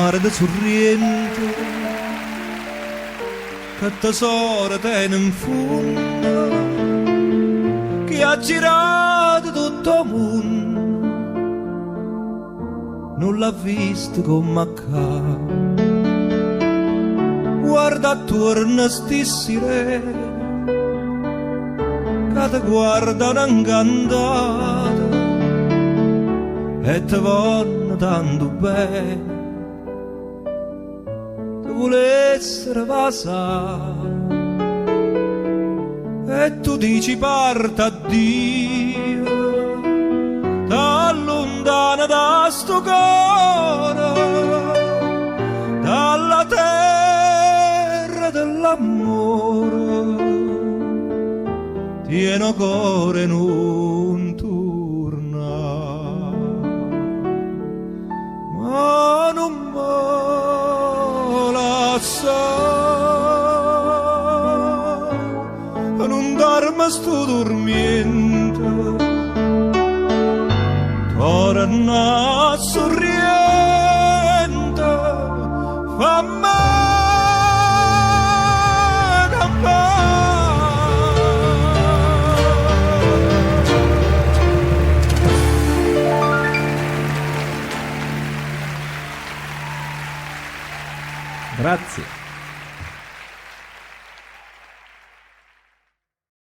mare di sorriente che tesoro tiene in fondo, che ha girato tutto il mondo, non l'ha visto come accade. Guarda attorno sti sirene che ti guardano incantata e ti vogliono tanto bene. Ti volessero passare e tu dici parta addio, t'allontana da sto cuore, dalla terra dell'amore, tieno cuore non torna, ma non me lascia, non darmi sto dormiente, torna sorriente, fammi Grazie.